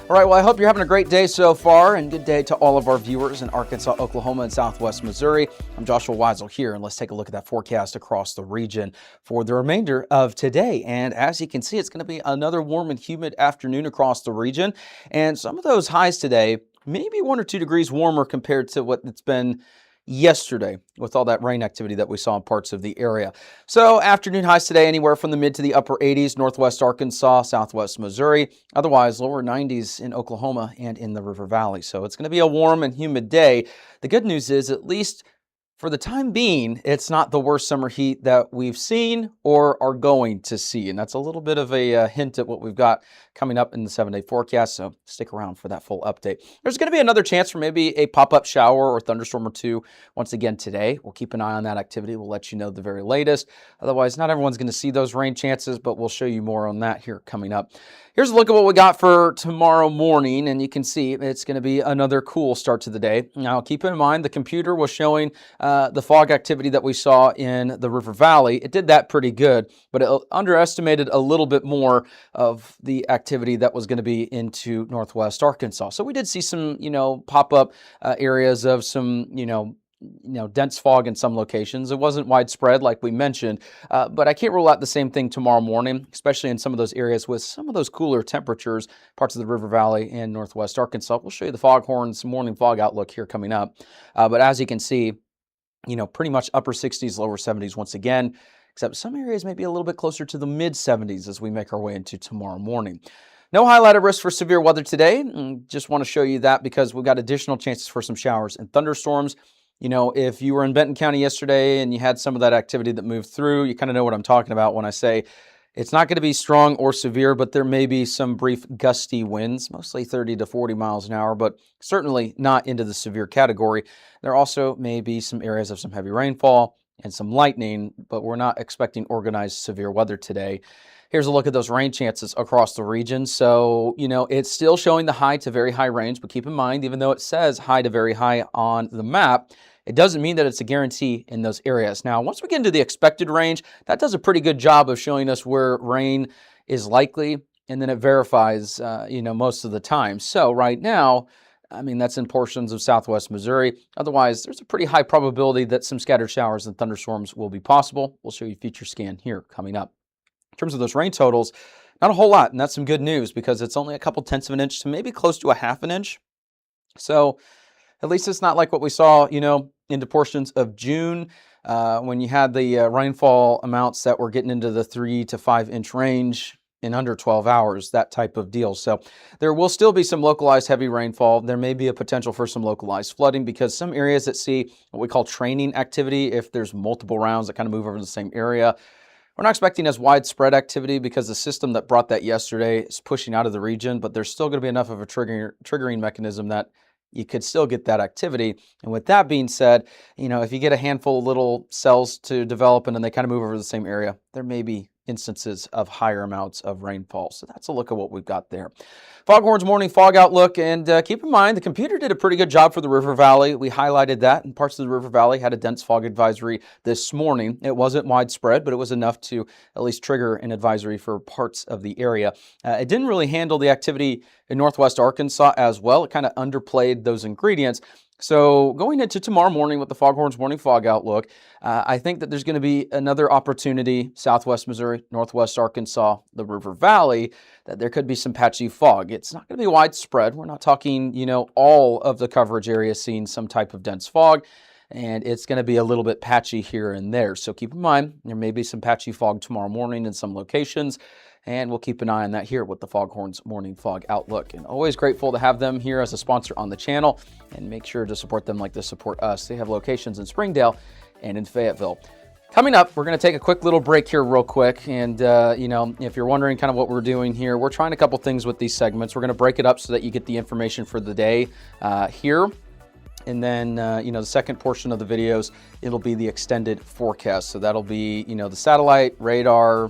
All right, well, I hope you're having a great day so far, and good day to all of our viewers in Arkansas, Oklahoma, and Southwest Missouri. I'm Joshua Weisel here, and let's take a look at that forecast across the region for the remainder of today. And as you can see, it's going to be another warm and humid afternoon across the region, and some of those highs today, maybe 1 or 2 degrees warmer compared to what it's been yesterday with all that rain activity that we saw in parts of the area. So afternoon highs today anywhere from the mid to the upper 80s, northwest Arkansas, southwest Missouri, otherwise lower 90s in Oklahoma and in the River Valley. So it's going to be a warm and humid day. The good news is, at least for the time being, it's not the worst summer heat that we've seen or are going to see. And that's a little bit of a hint at what we've got coming up in the 7-day forecast. So stick around for that full update. There's going to be another chance for maybe a pop-up shower or thunderstorm or two once again today. We'll keep an eye on that activity. We'll let you know the very latest. Otherwise, not everyone's going to see those rain chances, but we'll show you more on that here coming up. Here's a look at what we got for tomorrow morning, and you can see it's going to be another cool start to the day. Now, keep in mind, the computer was showing the fog activity that we saw in the River Valley. It did that pretty good, but it underestimated a little bit more of the activity that was going to be into northwest Arkansas. So we did see some, pop-up areas of some, dense fog in some locations. It wasn't widespread like we mentioned, but I can't rule out the same thing tomorrow morning, especially in some of those areas with some of those cooler temperatures, parts of the River Valley and northwest Arkansas. We'll show you the foghorns morning fog outlook here coming up. But as you can see, pretty much upper 60s, lower 70s once again, except some areas may be a little bit closer to the mid 70s as we make our way into tomorrow morning. No highlighted risk for severe weather today. Just want to show you that because we've got additional chances for some showers and thunderstorms. If you were in Benton County yesterday and you had some of that activity that moved through, you kind of know what I'm talking about when I say it's not going to be strong or severe, but there may be some brief gusty winds, mostly 30 to 40 miles an hour, but certainly not into the severe category. There also may be some areas of some heavy rainfall and some lightning, but we're not expecting organized severe weather today. Here's a look at those rain chances across the region. So, it's still showing the high to very high range, but keep in mind, even though it says high to very high on the map, it doesn't mean that it's a guarantee in those areas. Now, once we get into the expected range, that does a pretty good job of showing us where rain is likely, and then it verifies, most of the time. So right now, that's in portions of southwest Missouri. Otherwise, there's a pretty high probability that some scattered showers and thunderstorms will be possible. We'll show you future scan here coming up. In terms of those rain totals, not a whole lot, and that's some good news because it's only a couple tenths of an inch to maybe close to a half an inch. So at least it's not like what we saw, into portions of June when you had the rainfall amounts that were getting into the 3 to 5 inch range in under 12 hours, that type of deal. So there will still be some localized heavy rainfall. There may be a potential for some localized flooding because some areas that see what we call training activity, if there's multiple rounds that kind of move over the same area, we're not expecting as widespread activity because the system that brought that yesterday is pushing out of the region, but there's still going to be enough of a triggering mechanism that you could still get that activity. And with that being said, if you get a handful of little cells to develop and then they kind of move over the same area, there may be instances of higher amounts of rainfall. So that's a look at what we've got there. Foghorns morning fog outlook, and keep in mind the computer did a pretty good job for the River Valley. We highlighted that, and parts of the River Valley had a dense fog advisory this morning. It wasn't widespread, but it was enough to at least trigger an advisory for parts of the area. It didn't really handle the activity in northwest Arkansas as well. It kind of underplayed those ingredients. So going into tomorrow morning with the Foghorns morning fog outlook, I think that there's going to be another opportunity, southwest Missouri, northwest Arkansas, the River Valley, that there could be some patchy fog. It's not going to be widespread. We're not talking, all of the coverage area seeing some type of dense fog, and it's going to be a little bit patchy here and there. So keep in mind, there may be some patchy fog tomorrow morning in some locations. And we'll keep an eye on that here with the Foghorns Morning Fog Outlook. And always grateful to have them here as a sponsor on the channel. And make sure to support them like they support us. They have locations in Springdale and in Fayetteville. Coming up, we're going to take a quick little break here real quick. And, if you're wondering kind of what we're doing here, we're trying a couple things with these segments. We're going to break it up so that you get the information for the day here. And then, the second portion of the videos, it'll be the extended forecast. So that'll be, the satellite, radar,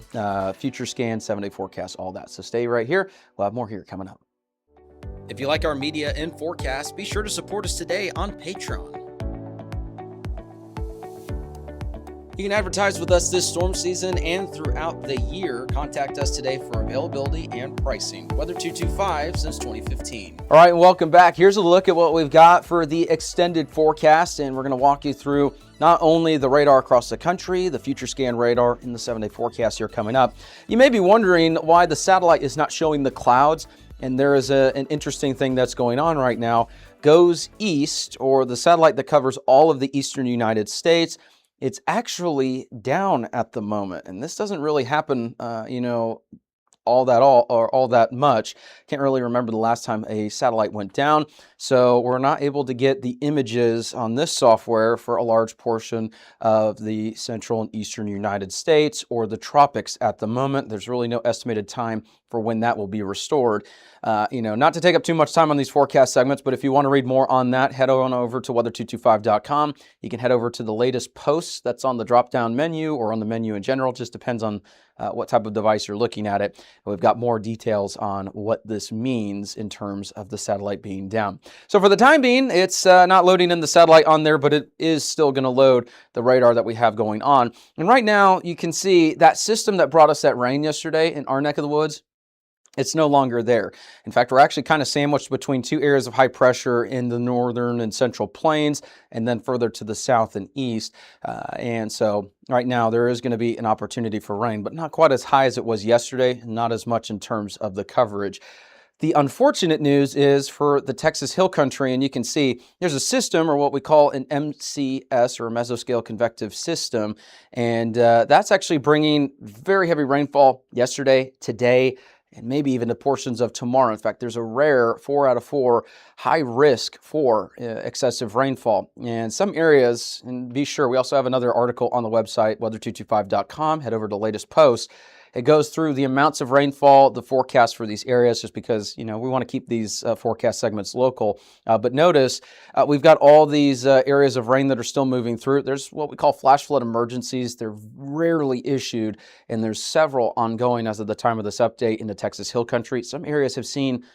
future scan, 7-day forecast, all that. So stay right here. We'll have more here coming up. If you like our media and forecast, be sure to support us today on Patreon. You can advertise with us this storm season and throughout the year. Contact us today for availability and pricing. Weather 225 since 2015. All right, and welcome back. Here's a look at what we've got for the extended forecast, and we're going to walk you through not only the radar across the country, the future scan radar in the 7-day forecast here coming up. You may be wondering why the satellite is not showing the clouds, and there is an interesting thing that's going on right now. Goes east, or the satellite that covers all of the eastern United States, it's actually down at the moment, and this doesn't really happen, all that much. Can't really remember the last time a satellite went down, so we're not able to get the images on this software for a large portion of the central and eastern United States or the tropics at the moment. There's really no estimated time for when that will be restored. Not to take up too much time on these forecast segments, but if you want to read more on that, head on over to weather225.com. You can head over to the latest posts that's on the drop-down menu or on the menu in general. Just depends on what type of device you're looking at it. And we've got more details on what this means in terms of the satellite being down. So for the time being, it's not loading in the satellite on there, but it is still going to load the radar that we have going on. And right now, you can see that system that brought us that rain yesterday in our neck of the woods, it's no longer there. In fact, we're actually kind of sandwiched between two areas of high pressure in the northern and central plains, and then further to the south and east. And so right now there is going to be an opportunity for rain, but not quite as high as it was yesterday, not as much in terms of the coverage. The unfortunate news is for the Texas Hill Country, and you can see there's a system, or what we call an MCS, or a mesoscale convective system, and that's actually bringing very heavy rainfall yesterday, today, and maybe even to portions of tomorrow. In fact, there's a rare 4 out of 4 high risk for excessive rainfall. And some areas, and be sure, we also have another article on the website, weather225.com. Head over to the latest post. It goes through the amounts of rainfall, the forecast for these areas, just because, we want to keep these forecast segments local. But notice we've got all these areas of rain that are still moving through. There's what we call flash flood emergencies. They're rarely issued, and there's several ongoing as of the time of this update in the Texas Hill Country. Some areas have seen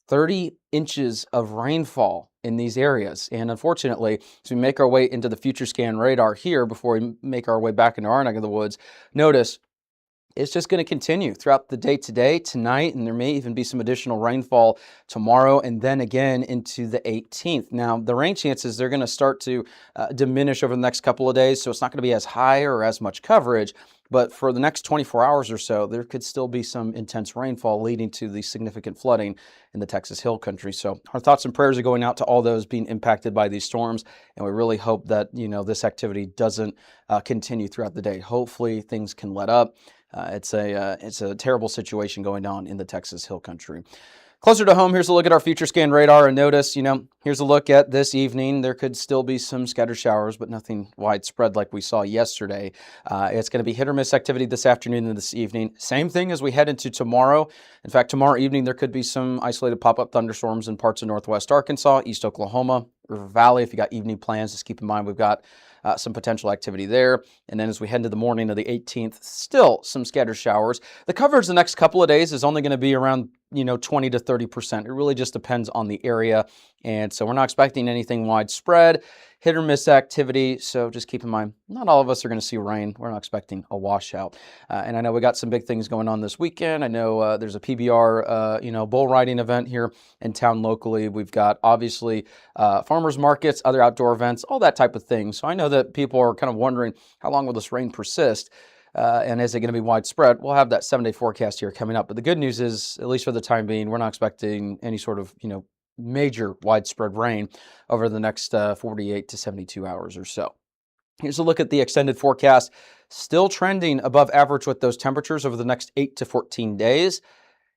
30 inches of rainfall in these areas. And unfortunately, as we make our way into the future scan radar here before we make our way back into our neck of the woods, notice it's just going to continue throughout the day today, tonight, and there may even be some additional rainfall tomorrow and then again into the 18th. Now, the rain chances, they're going to start to diminish over the next couple of days, so it's not going to be as high or as much coverage. But for the next 24 hours or so, there could still be some intense rainfall leading to the significant flooding in the Texas Hill Country. So our thoughts and prayers are going out to all those being impacted by these storms, and we really hope that this activity doesn't continue throughout the day. Hopefully, things can let up. It's a terrible situation going on in the Texas Hill Country. Closer to home, here's a look at our future scan radar, and notice, here's a look at this evening. There could still be some scattered showers, but nothing widespread like we saw yesterday. It's going to be hit or miss activity this afternoon and this evening. Same thing as we head into tomorrow. In fact, tomorrow evening, there could be some isolated pop-up thunderstorms in parts of northwest Arkansas, east Oklahoma, River Valley. If you got evening plans, just keep in mind we've got some potential activity there. And then as we head into the morning of the 18th, still some scattered showers. The coverage the next couple of days is only going to be around 20 to 30%. It really just depends on the area. And so we're not expecting anything widespread, hit or miss activity. So just keep in mind, not all of us are going to see rain. We're not expecting a washout. And I know we got some big things going on this weekend. I know there's a PBR, bull riding event here in town locally. We've got obviously farmers markets, other outdoor events, all that type of thing. So I know that people are kind of wondering, how long will this rain persist? And is it going to be widespread? We'll have that 7-day forecast here coming up. But the good news is, at least for the time being, we're not expecting any sort of, major widespread rain over the next 48 to 72 hours or so. Here's a look at the extended forecast. Still trending above average with those temperatures over the next 8 to 14 days.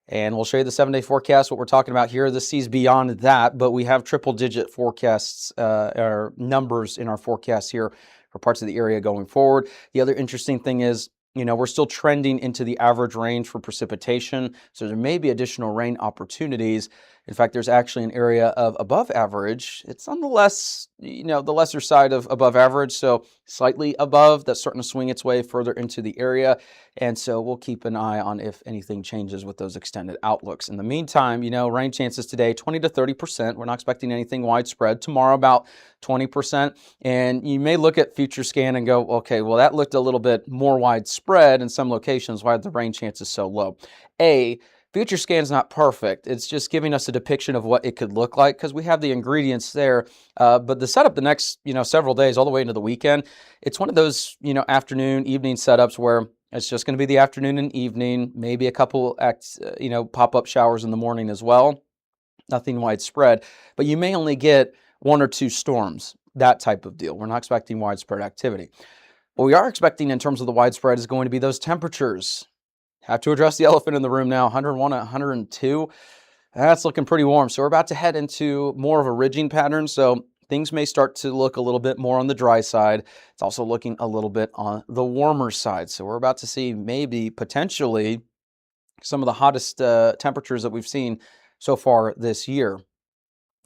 And we'll show you the 7-day forecast. What we're talking about here, this sees beyond that, but we have triple-digit forecasts or numbers in our forecast here for parts of the area going forward. The other interesting thing is, we're still trending into the average range for precipitation, so there may be additional rain opportunities. In fact, there's actually an area of above average. It's on the less, the lesser side of above average, so slightly above. That's starting to swing its way further into the area. And so we'll keep an eye on if anything changes with those extended outlooks. In the meantime, rain chances today, 20 to 30%. We're not expecting anything widespread. Tomorrow, about 20%. And you may look at future scan and go, okay, well, that looked a little bit more widespread in some locations. Why are the rain chances so low? Future scan's not perfect. It's just giving us a depiction of what it could look like because we have the ingredients there. But the setup the next, several days all the way into the weekend, it's one of those, afternoon, evening setups where it's just going to be the afternoon and evening, maybe a couple, pop-up showers in the morning as well. Nothing widespread, but you may only get one or two storms, that type of deal. We're not expecting widespread activity. What we are expecting in terms of the widespread is going to be those temperatures. Have to address the elephant in the room now, 101, 102. That's looking pretty warm. So we're about to head into more of a ridging pattern. So things may start to look a little bit more on the dry side. It's also looking a little bit on the warmer side. So we're about to see maybe potentially some of the hottest temperatures that we've seen so far this year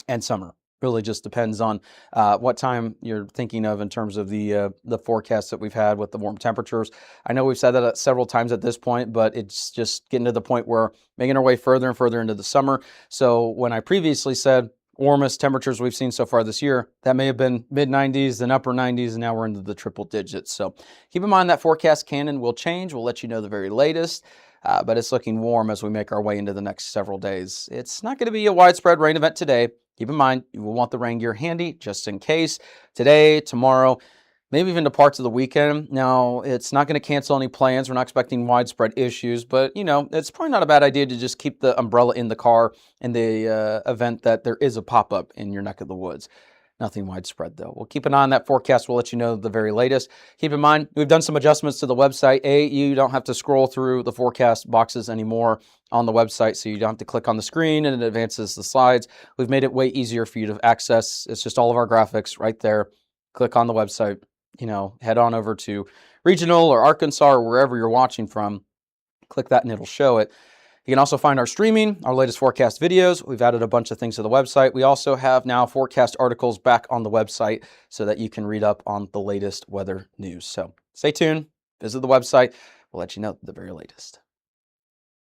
and summer. Really just depends on what time you're thinking of in terms of the forecast that we've had with the warm temperatures. I know we've said that several times at this point, but it's just getting to the point where making our way further and further into the summer. So when I previously said warmest temperatures we've seen so far this year, that may have been mid-90s, then upper 90s, and now we're into the triple digits. So keep in mind that forecast can and will change. We'll let you know the very latest. But it's looking warm as we make our way into the next several days. It's not going to be a widespread rain event today. Keep in mind, you will want the rain gear handy just in case. Today, tomorrow, maybe even to parts of the weekend. Now, it's not going to cancel any plans. We're not expecting widespread issues, but, it's probably not a bad idea to just keep the umbrella in the car in the event that there is a pop-up in your neck of the woods. Nothing widespread, though. We'll keep an eye on that forecast. We'll let you know the very latest. Keep in mind, we've done some adjustments to the website. You don't have to scroll through the forecast boxes anymore on the website, so you don't have to click on the screen and it advances the slides. We've made it way easier for you to access. It's just all of our graphics right there. Click on the website. Head on over to Regional or Arkansas or wherever you're watching from. Click that and it'll show it. You can also find our streaming, our latest forecast videos. We've added a bunch of things to the website. We also have now forecast articles back on the website so that you can read up on the latest weather news. So stay tuned, visit the website. We'll let you know the very latest.